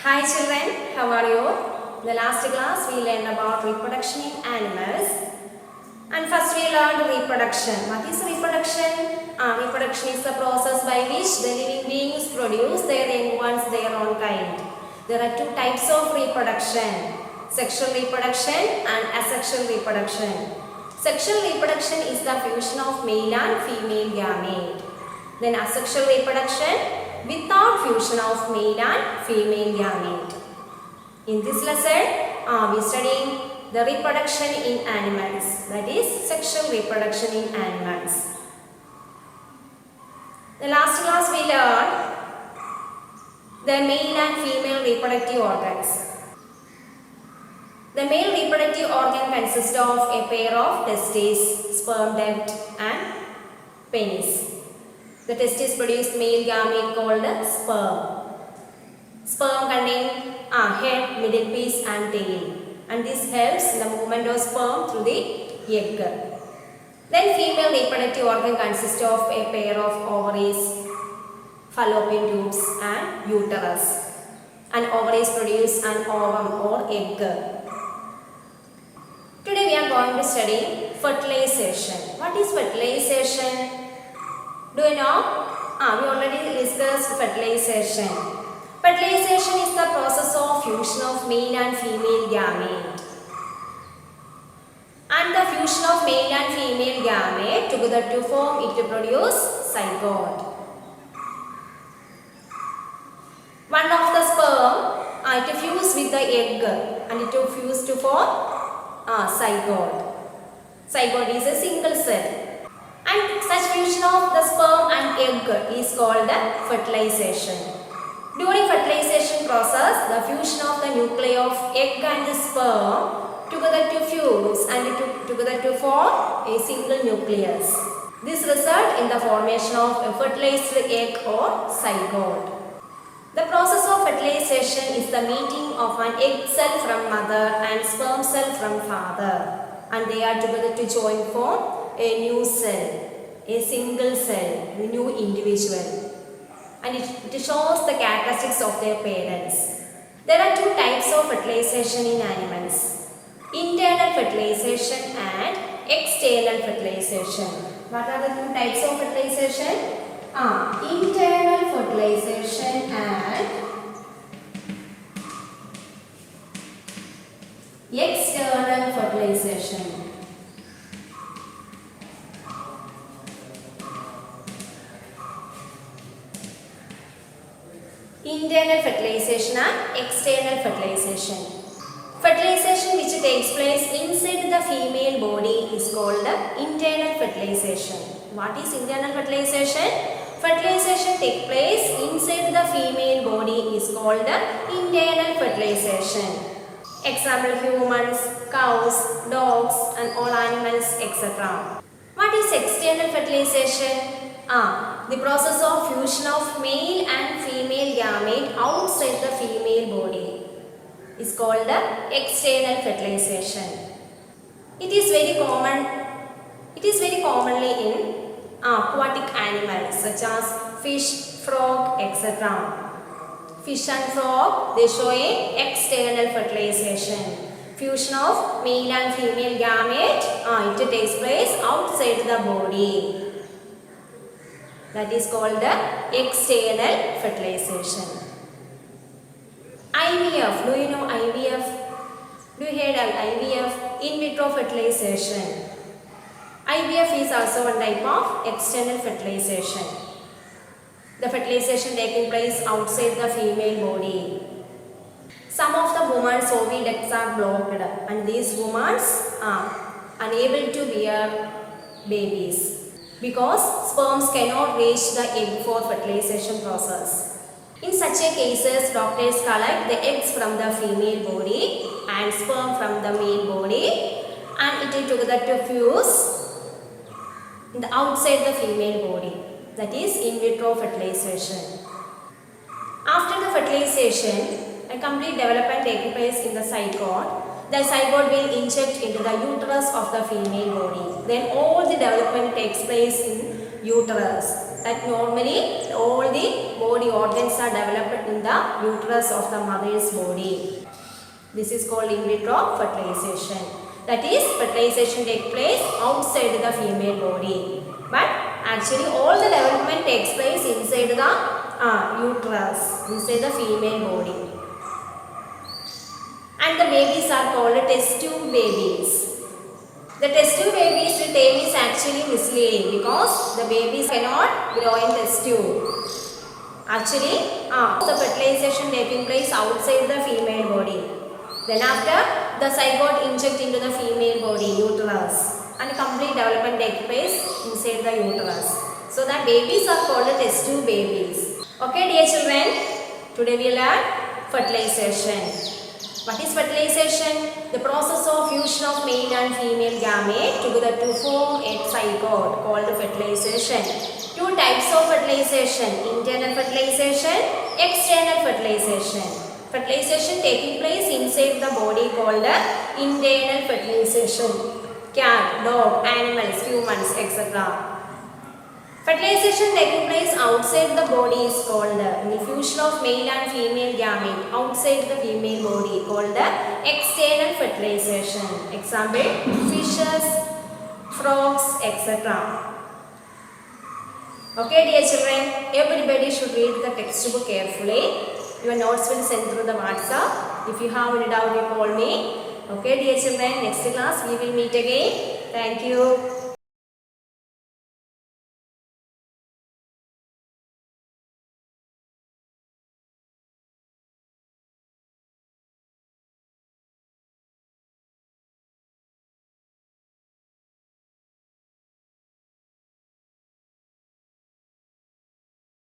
Hi children, how are you? In the last class we learned about reproduction in animals. And first we learned reproduction. What is reproduction? Reproduction is the process by which the living beings produce their young ones their own kind. There are two types of reproduction. Sexual reproduction and asexual reproduction. Sexual reproduction is the fusion of male and female gamete. Then asexual reproduction without fusion of male and female gamete. In this lesson, we are studying the reproduction in animals, that is sexual reproduction in animals. The last class we learned the male and female reproductive organs. The male reproductive organ consists of a pair of testes, sperm duct and penis. The testes produce male gamete called sperm. Sperm contain head, middle piece and tail, and this helps in the movement of sperm through the egg. Then female reproductive organ consists of a pair of ovaries, fallopian tubes and uterus. And ovaries produce an ovum or egg. Today we are going to study fertilization. What is fertilization? Do you know? We already discussed fertilization. Fertilization is the process of fusion of male and female gamete. And the fusion of male and female gamete together to form it to produce zygote. One of the sperm it fuse with the egg and it will fuse to form zygote. Zygote is a single cell. And such fusion of the sperm and egg is called fertilization. During fertilization process, the fusion of the nuclei of egg and the sperm together to fuse and together to form a single nucleus. This results in the formation of a fertilized egg or zygote. The process of fertilization is the meeting of an egg cell from mother and sperm cell from father, and they are together to join form a new cell, a single cell, a new individual, and it shows the characteristics of their parents. There are two types of fertilization in animals: internal fertilization and external fertilization. What are the two types of fertilization? Internal fertilization and external fertilization. Internal fertilization and external fertilization. Fertilization which takes place inside the female body is called internal fertilization. What is internal fertilization? Fertilization takes place inside the female body is called internal fertilization. Example: humans, cows, dogs and all animals, etc. What is external fertilization? The process of fusion of male and female gamete outside the female body is called external fertilization. It is very commonly in aquatic animals such as fish, frog, etc. Fish and frog, they show a external fertilization. Fusion of male and female gamete, it takes place outside the body. That is called external fertilization. IVF. Do you know IVF? Do you heard of IVF? In vitro fertilization. IVF is also one type of external fertilization. The fertilization taking place outside the female body. Some of the women's oviducts are blocked and these women are unable to bear babies, because sperms cannot reach the egg for fertilization process. In such a cases, doctors collect the eggs from the female body and sperm from the male body, and it is together to fuse in the outside the female body. That is in vitro fertilization. After the fertilization, a complete development takes place in the zygote. The zygote will inject into the uterus of the female body. Then all the development takes place in uterus. That normally all the body organs are developed in the uterus of the mother's body. This is called in vitro fertilization. That is, fertilization takes place outside the female body. But actually all the development takes place inside the uterus, inside the female body. And the babies are called test tube babies. The test tube babies name is actually misleading because the babies cannot grow in test tube. Actually, the fertilization taking place outside the female body. Then after, the zygote inject into the female body, uterus, and complete development takes place inside the uterus. So the babies are called test tube babies. Okay, dear children, today we learn fertilization. What is fertilization? The process of fusion of male and female gamete together to form a zygote called fertilization. Two types of fertilization: internal fertilization, external fertilization. Fertilization taking place inside the body called internal fertilization. Cat, dog, animals, humans, etc. Fertilization taking place outside the body is called the fusion of male and female gamete outside the female body called the external fertilization. Example: fishes, frogs, etc. Okay, dear children, everybody should read the textbook carefully. Your notes will send through the WhatsApp. If you have any doubt, you call me. Okay, dear children, next class we will meet again. Thank you.